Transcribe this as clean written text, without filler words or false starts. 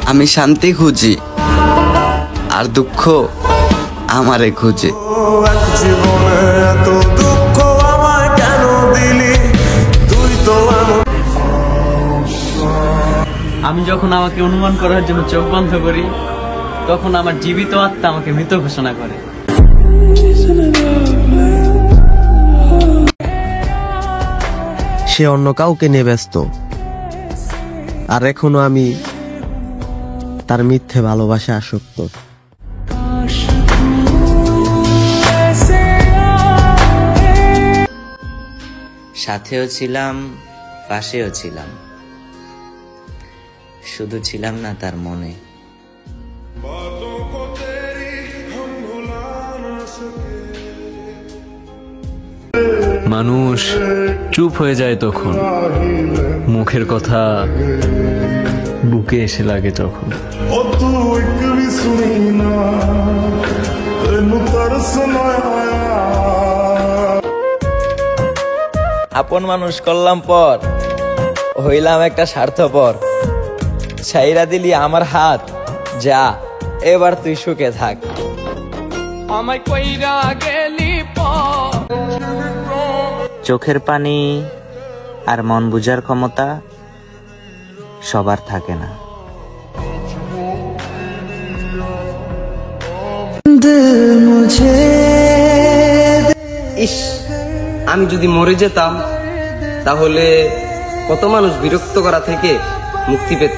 আমি শান্তি খুঁজি, আর দুঃখ আমারে খুঁজে। আমি যখন আমাকে অনুমান করার জন্য চোখ বন্ধ করি, তখন আমার জীবিত আত্মা আমাকে মৃত ঘোষণা করে। সে অন্য কাউকে নিয়ে ব্যস্ত, আর এখনো আমি তার মিথ্যে ভালোবাসা আসক্ত। সাথেও ছিলাম, পাশেও ছিলাম, শুধু ছিলাম না তার মনে। মানুষ চুপ হয়ে যায় তখন, মুখের কথা বুকে এসে লাগে তখন। আপন মানুষ করলাম পর, হইলাম একটা স্বার্থপর। ছাইরা দিলি আমার হাত, যা এবার তুই সুখে থাক। আমায় কইরা গেলি পর। চোখের পানি আর মন বুঝার ক্ষমতা সবার থাকে না। ইস, আমি যদি মরে যেতাম তাহলে কত মানুষ বিরক্ত করা থেকে মুক্তি পেত।